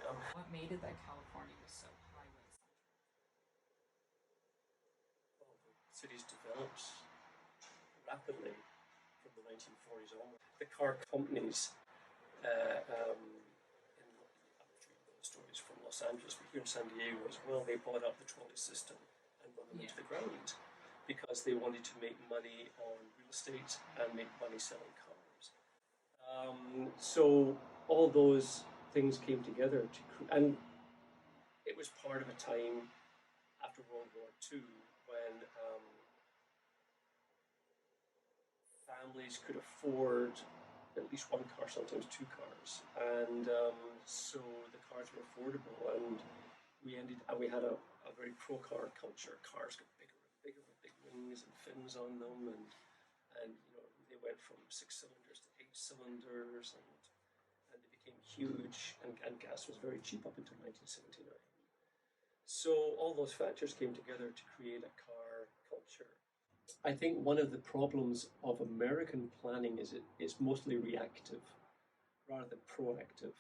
What made it that California was so highway Well, the cities developed rapidly from the 1940s onward. The car companies, I'm sure you know the stories from Los Angeles, but here in San Diego as well, they bought up the trolley system and run them into the ground because they wanted to make money on real estate and make money selling cars. So all those things came together and it was part of a time after World War II when families could afford at least one car, sometimes two cars, and so the cars were affordable, and we had a very pro car culture. Cars got bigger and bigger with big wings and fins on them, and they went from 6 cylinders to 8 cylinders, and they became huge, and gas was very cheap up until 1979. So all those factors came together to create a car culture. I think one of the problems of American planning is it's mostly reactive rather than proactive.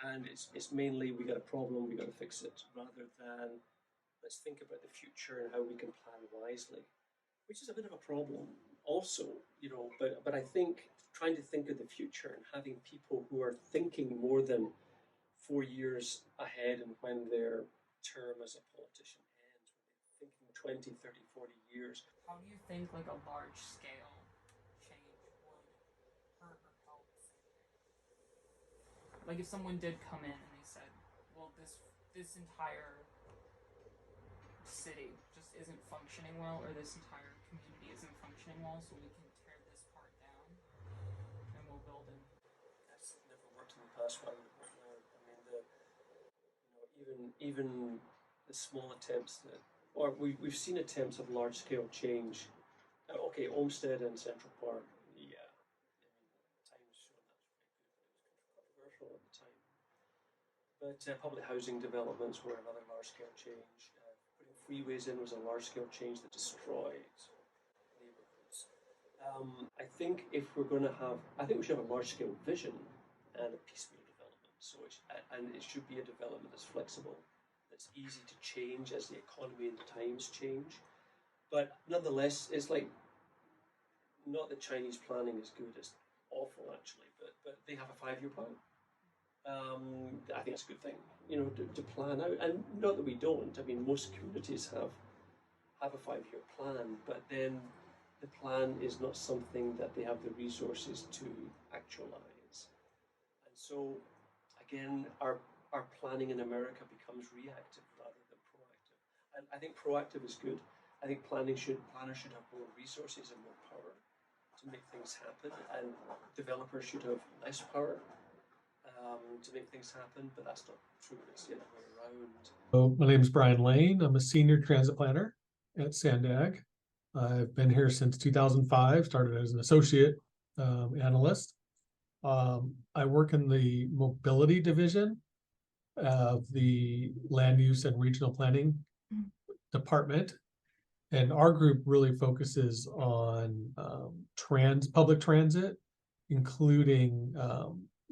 And it's mainly we got a problem, we got to fix it, rather than let's think about the future and how we can plan wisely, which is a bit of a problem also, but I think trying to think of the future and having people who are thinking more than 4 years ahead and when their term as a politician ends, when they're thinking 20, 30, 40 years. How do you think like a large scale change would hurt or help? Like if someone did come in and they said, well, this entire city just isn't functioning well, or this entire community isn't functioning well, so we can tear this part down and we'll build in. That's never worked in the past. Why would it work now? I mean, even the small attempts that, or we've seen attempts of large scale change. Okay, Olmsted and Central Park. Yeah, I mean, time has shown that was very good, but it was controversial at the time. But public housing developments were another large scale change. Putting freeways in was a large scale change that destroyed neighborhoods. I think if we're going to have, I think we should have a large scale vision and a piecemeal development. And it should be a development that's flexible, that's easy to change as the economy and the times change. But nonetheless, it's like not that Chinese planning is good; it's awful actually. But they have a 5 year plan. I think it's a good thing, to plan out. And not that we don't. I mean, most communities have a 5 year plan, but then the plan is not something that they have the resources to actualize. And so, again, our planning in America becomes reactive rather than proactive. And I think proactive is good. I think planners should have more resources and more power to make things happen, and developers should have less power to make things happen, but that's not true. It's the other way around. So my name is Brian Lane. I'm a senior transit planner at Sandag. I've been here since 2005, started as an associate analyst. I work in the mobility division of the land use and regional planning department. And our group really focuses on public transit, including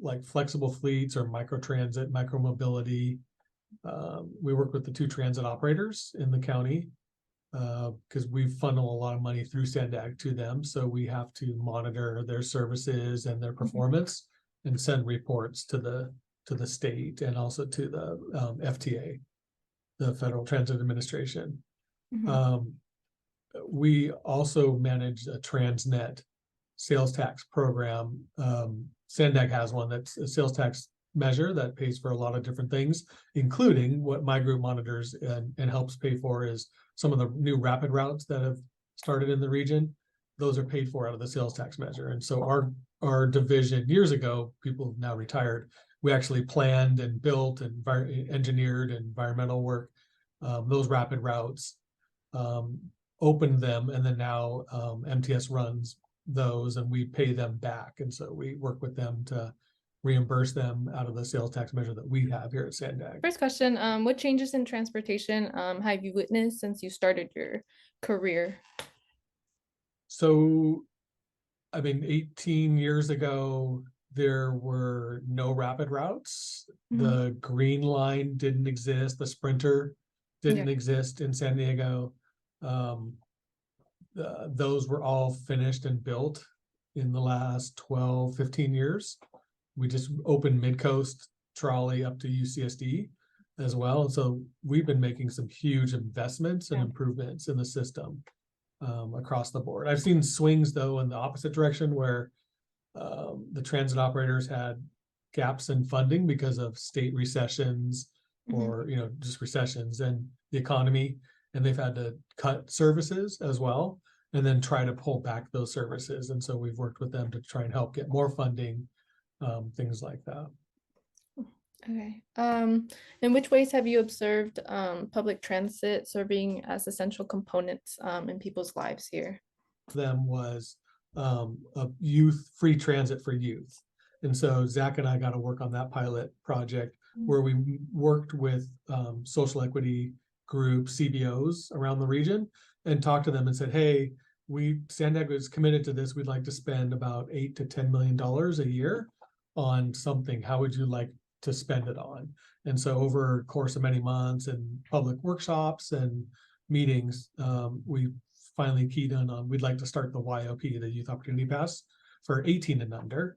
like flexible fleets or microtransit, micromobility. We work with the two transit operators in the county because we funnel a lot of money through Sandag to them. So we have to monitor their services and their performance and send reports to the state and also to the FTA, the Federal Transit Administration. We also manage a Transnet sales tax program. Sandag has one that's a sales tax measure that pays for a lot of different things, including what my group monitors and helps pay for is some of the new rapid routes that have started in the region. Those are paid for out of the sales tax measure. And so our division years ago, people now retired, we actually planned and built and engineered environmental work, those rapid routes, opened them, and then now MTS runs those and we pay them back. And so we work with them to reimburse them out of the sales tax measure that we have here at Sandag. First question, what changes in transportation have you witnessed since you started your career? So, I mean, 18 years ago, there were no rapid routes. The Green Line didn't exist. The Sprinter didn't exist in San Diego. Those were all finished and built in the last 12, 15 years. We just opened Midcoast trolley up to UCSD as well. And so we've been making some huge investments and improvements in the system across the board. I've seen swings though in the opposite direction where the transit operators had gaps in funding because of state recessions or, you know, just recessions and the economy, and they've had to cut services as well and then try to pull back those services. And so we've worked with them to try and help get more funding, things like that. Okay. In which ways have you observed public transit serving as essential components in people's lives here? Them was a youth free transit for youth. And so Zach and I got to work on that pilot project where we worked with social equity groups, CBOs around the region, and talked to them and said, hey, San Diego is committed to this. We'd like to spend about $8 to $10 million a year on something. How would you like to spend it on? And so over the course of many months and public workshops and meetings, we finally keyed in on we'd like to start the YOP, the Youth Opportunity Pass, for 18 and under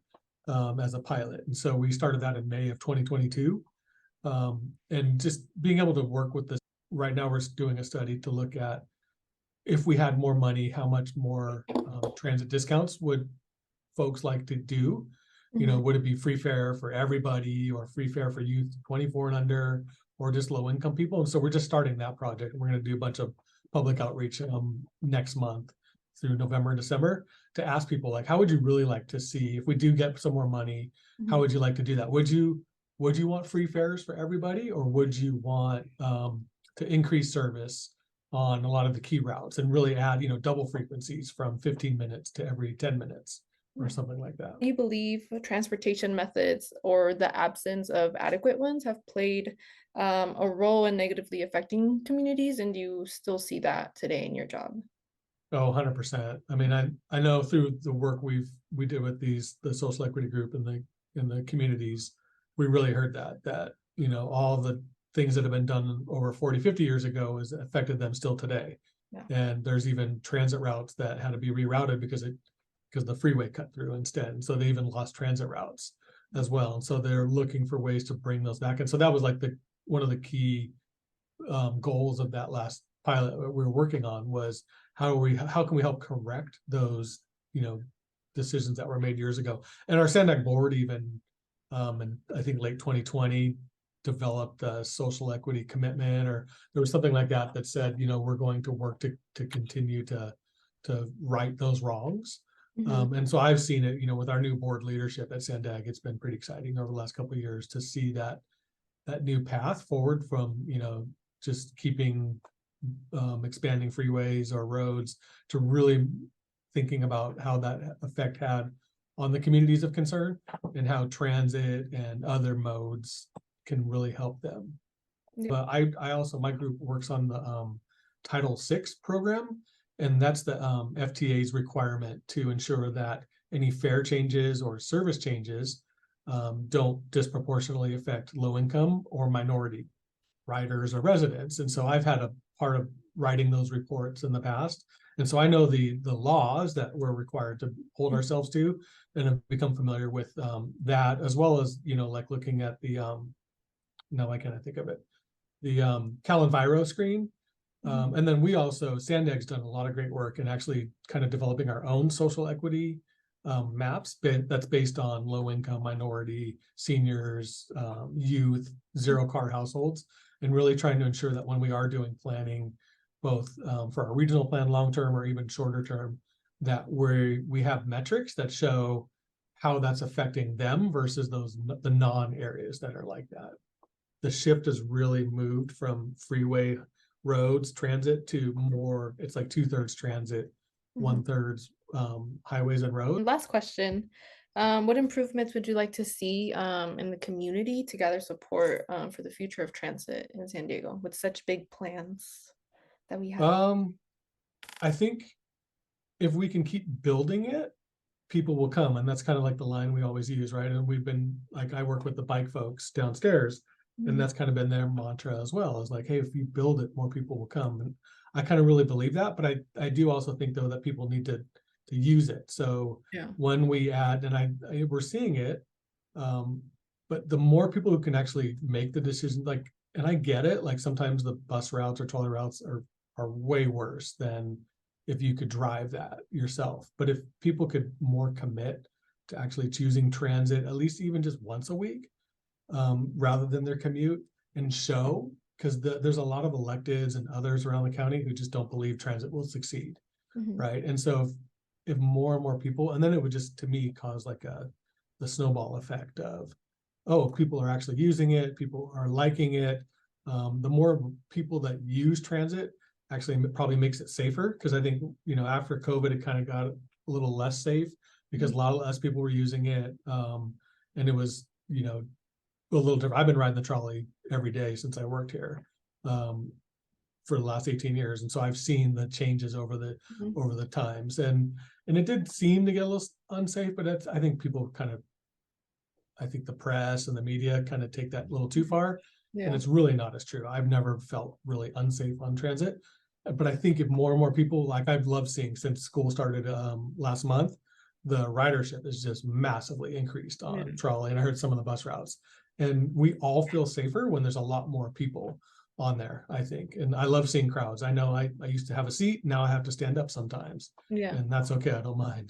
as a pilot. And so we started that in May of 2022. And just being able to work with this. Right now we're doing a study to look at if we had more money, how much more transit discounts would folks like to do? You know, would it be free fare for everybody or free fare for youth 24 and under, or just low income people? And so we're just starting that project. We're going to do a bunch of public outreach next month through November and December to ask people like, how would you really like to see if we do get some more money? How would you like to do that? Would you want free fares for everybody, or would you want to increase service on a lot of the key routes and really add, you know, double frequencies from 15 minutes to every 10 minutes or something like that? Do you believe transportation methods or the absence of adequate ones have played a role in negatively affecting communities? And do you still see that today in your job? Oh, 100%. I mean, I know through the work we did with the social equity group in the communities, we really heard that, you know, all the things that have been done over 40, 50 years ago has affected them still today. And there's even transit routes that had to be rerouted because the freeway cut through instead. And so they even lost transit routes as well. And so they're looking for ways to bring those back. And so that was like one of the key goals of that last pilot that we were working on was how can we help correct those, you know, decisions that were made years ago. And our SANDAG board even, and I think late 2020, developed a social equity commitment, or there was something like that said, you know, we're going to work to continue to right those wrongs. And so I've seen it, you know, with our new board leadership at SANDAG, it's been pretty exciting over the last couple of years to see that new path forward from, you know, just keeping expanding freeways or roads to really thinking about how that effect had on the communities of concern and how transit and other modes can really help them. But I also, my group works on the Title VI program, and that's the FTA's requirement to ensure that any fare changes or service changes don't disproportionately affect low income or minority riders or residents. And so I've had a part of writing those reports in the past. And so I know the laws that we're required to hold ourselves to, and have become familiar with that, as well as, you know, like looking at the, now I can't think of it, the Cal Enviro screen. And then we also, SANDAG's done a lot of great work in actually kind of developing our own social equity maps that's based on low income, minority, seniors, youth, zero car households, and really trying to ensure that when we are doing planning, both for our regional plan, long-term or even shorter term, that we have metrics that show how that's affecting them versus the non-areas that are like that. The shift has really moved from freeway roads transit to more, it's like 2/3 transit, 1/3 highways and roads. Last question. What improvements would you like to see in the community to gather support for the future of transit in San Diego with such big plans that we have? I think if we can keep building it, people will come, and that's kind of like the line we always use, right? And we've been like, I work with the bike folks downstairs, and that's kind of been their mantra as well. Is like, hey, if you build it, more people will come. And I kind of really believe that, but I do also think though that people need to use it. So Yeah. when we add, and we're seeing it, but the more people who can actually make the decision, like, and I get it, like sometimes the bus routes or trolley routes are way worse than if you could drive that yourself. But if people could more commit to actually choosing transit, at least even just once a week, rather than their commute, and show, because there's a lot of electeds and others around the county who just don't believe transit will succeed, Mhm. right? And so if more and more people, and then it would just, to me, cause like the snowball effect of, oh, people are actually using it, people are liking it. The more people that use transit actually probably makes it safer, because I think, after COVID, it kind of got a little less safe because a lot of less people were using it. And it was, a little different. I've been riding the trolley every day since I worked here, for the last 18 years. And so I've seen the changes over the times, and it did seem to get a little unsafe, but I think people I think the press and the media kind of take that a little too far, and Yeah. it's really not as true. I've never felt really unsafe on transit, but I think if more and more people, like I've loved seeing since school started last month, the ridership is just massively increased on Yeah. trolley, and I heard some of the bus routes, and we all feel safer when there's a lot more people on there, I think. And I love seeing crowds. I know I used to have a seat, now I have to stand up sometimes, Yeah. and that's okay. I don't mind.